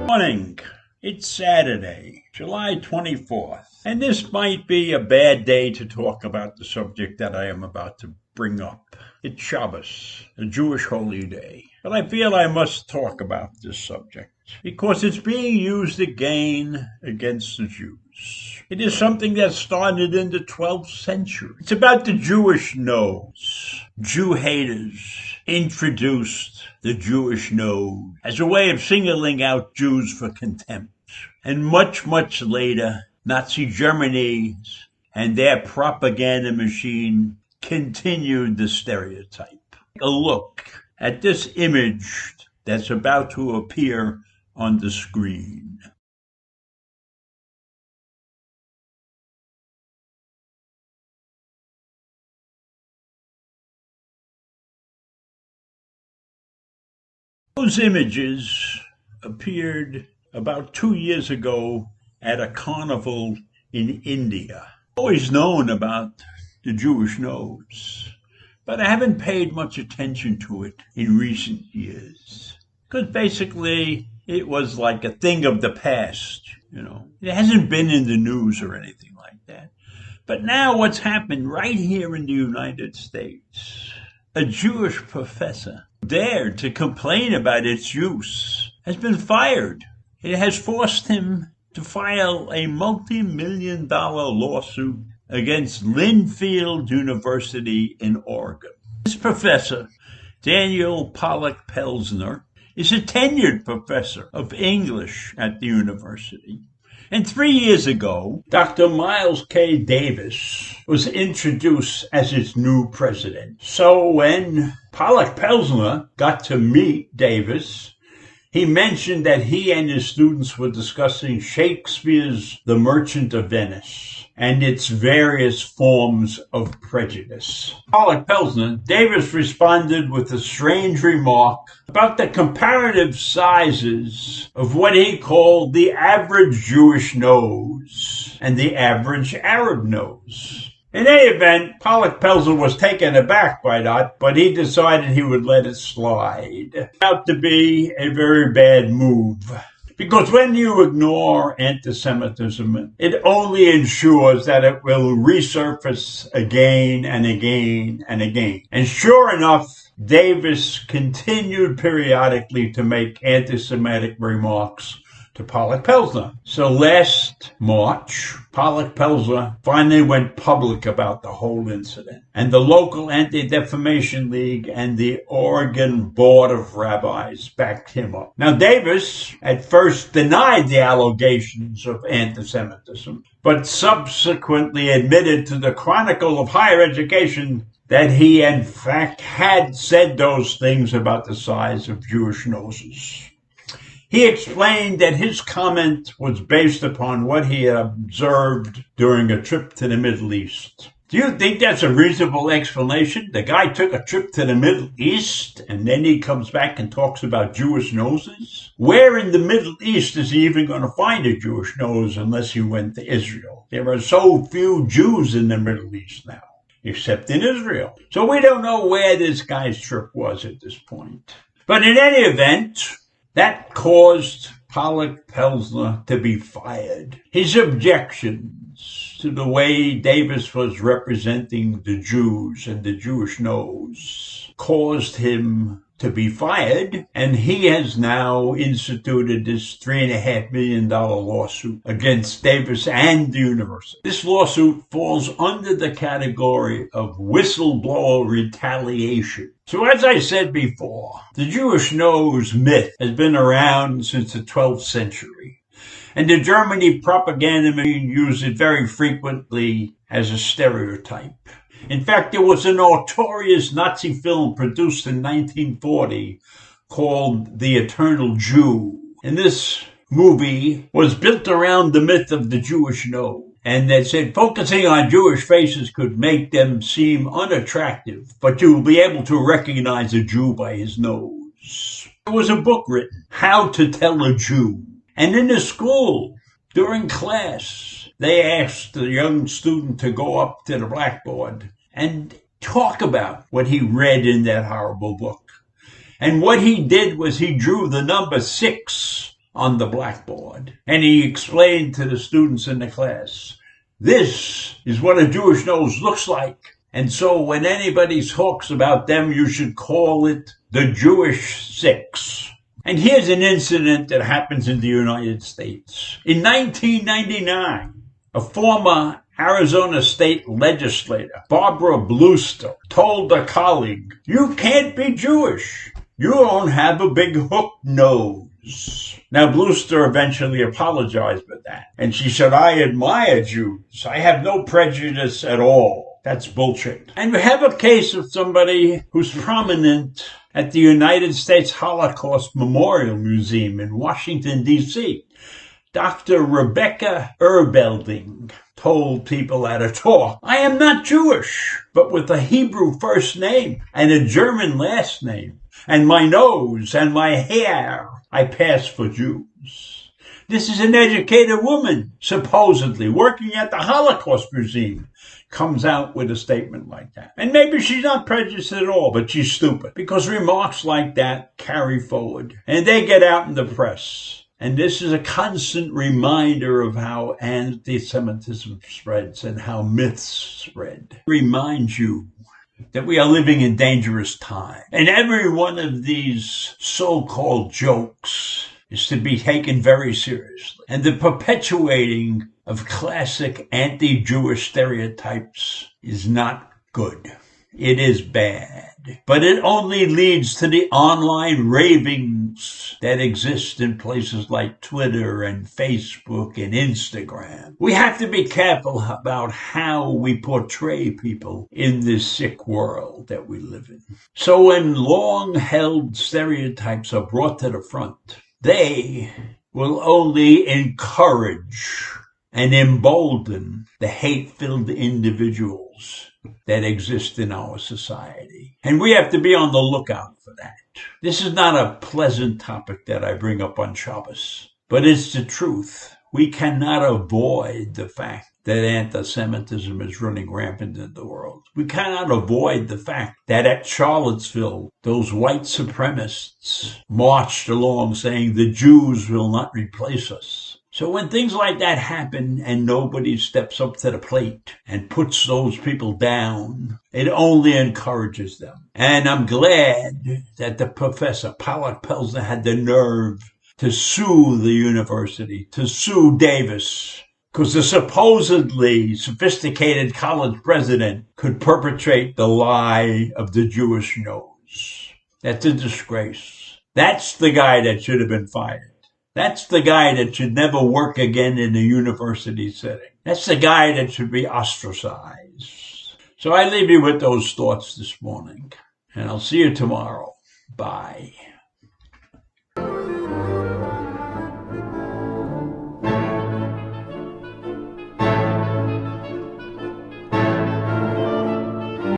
Morning. It's Saturday, July 24th, and this might be a bad day to talk about the subject that I am about to bring up. It's Shabbos, a Jewish holy day, but I feel I must talk about this subject because it's being used again against the Jews. It is something that started in the 12th century. It's about the Jewish nose. Jew haters introduced the Jewish nose as a way of singling out Jews for contempt. And much, much later, Nazi Germany and their propaganda machine continued the stereotype. A look at this image that's about to appear on the screen. Those images appeared about 2 years ago at a carnival in India. I've always known about the Jewish nose, but I haven't paid much attention to it in recent years. Because basically, it was like a thing of the past, It hasn't been in the news or anything like that. But now what's happened right here in the United States, a Jewish professor dared to complain about its use, has been fired. It has forced him to file a multi-million-dollar lawsuit against Linfield University in Oregon. This professor, Daniel Pollock-Pelsner, is a tenured professor of English at the university. And 3 years ago, Dr. Miles K. Davis was introduced as its new president. So when Pollock-Pelsner got to meet Davis, he mentioned that he and his students were discussing Shakespeare's The Merchant of Venice and its various forms of prejudice. Pollock-Pelsner, Davis responded with a strange remark about the comparative sizes of what he called the average Jewish nose and the average Arab nose. In any event, Pollock-Pelsner was taken aback by that, but he decided he would let it slide. It turned out to be a very bad move. Because when you ignore anti-Semitism, it only ensures that it will resurface again and again and again. And sure enough, Davis continued periodically to make anti-Semitic remarks to Pollock-Pelsner. So last March, Pollock-Pelsner finally went public about the whole incident. And the local Anti-Defamation League and the Oregon Board of Rabbis backed him up. Now, Davis at first denied the allegations of anti-Semitism, but subsequently admitted to the Chronicle of Higher Education that he, in fact, had said those things about the size of Jewish noses. He explained that his comment was based upon what he had observed during a trip to the Middle East. Do you think that's a reasonable explanation? The guy took a trip to the Middle East and then he comes back and talks about Jewish noses? Where in the Middle East is he even going to find a Jewish nose unless he went to Israel? There are so few Jews in the Middle East now, except in Israel. So we don't know where this guy's trip was at this point. But in any event, that caused Pollock-Pelsner to be fired. His objections to the way Davis was representing the Jews and the Jewish nose caused him to be fired, and he has now instituted this $3.5 million lawsuit against Davis and the university. This lawsuit falls under the category of whistleblower retaliation. So as I said before, the Jewish nose myth has been around since the 12th century, and the Germany propaganda machine used it very frequently as a stereotype. In fact, there was a notorious Nazi film produced in 1940 called The Eternal Jew. And this movie was built around the myth of the Jewish nose. And they said focusing on Jewish faces could make them seem unattractive, but you will be able to recognize a Jew by his nose. There was a book written, How to Tell a Jew. And in the school, during class, they asked the young student to go up to the blackboard and talk about what he read in that horrible book. And what he did was he drew the number 6 on the blackboard. And he explained to the students in the class, this is what a Jewish nose looks like. And so when anybody talks about them, you should call it the Jewish 6. And here's an incident that happens in the United States. In 1999, a former Arizona state legislator, Barbara Bluster, told a colleague, you can't be Jewish. You don't have a big hook nose. Now, Bluster eventually apologized for that. And she said, I admire Jews. I have no prejudice at all. That's bullshit. And we have a case of somebody who's prominent at the United States Holocaust Memorial Museum in Washington, D.C. Dr. Rebecca Erbelding told people at a talk, I am not Jewish, but with a Hebrew first name and a German last name, and my nose and my hair, I pass for Jews. This is an educated woman, supposedly working at the Holocaust Museum, comes out with a statement like that. And maybe she's not prejudiced at all, but she's stupid, because remarks like that carry forward, and they get out in the press. And this is a constant reminder of how anti-Semitism spreads and how myths spread. Reminds you that we are living in dangerous times. And every one of these so-called jokes is to be taken very seriously. And the perpetuating of classic anti-Jewish stereotypes is not good. It is bad. But it only leads to the online ravings that exist in places like Twitter and Facebook and Instagram. We have to be careful about how we portray people in this sick world that we live in. So when long-held stereotypes are brought to the front, they will only encourage and embolden the hate-filled individuals that exist in our society. And we have to be on the lookout for that. This is not a pleasant topic that I bring up on Shabbos, but it's the truth. We cannot avoid the fact that anti-Semitism is running rampant in the world. We cannot avoid the fact that at Charlottesville, those white supremacists marched along saying the Jews will not replace us. So when things like that happen and nobody steps up to the plate and puts those people down, it only encourages them. And I'm glad that the professor, Pollack Pelzer, had the nerve to sue the university, to sue Davis, because the supposedly sophisticated college president could perpetrate the lie of the Jewish nose. That's a disgrace. That's the guy that should have been fired. That's the guy that should never work again in a university setting. That's the guy that should be ostracized. So I leave you with those thoughts this morning, and I'll see you tomorrow. Bye.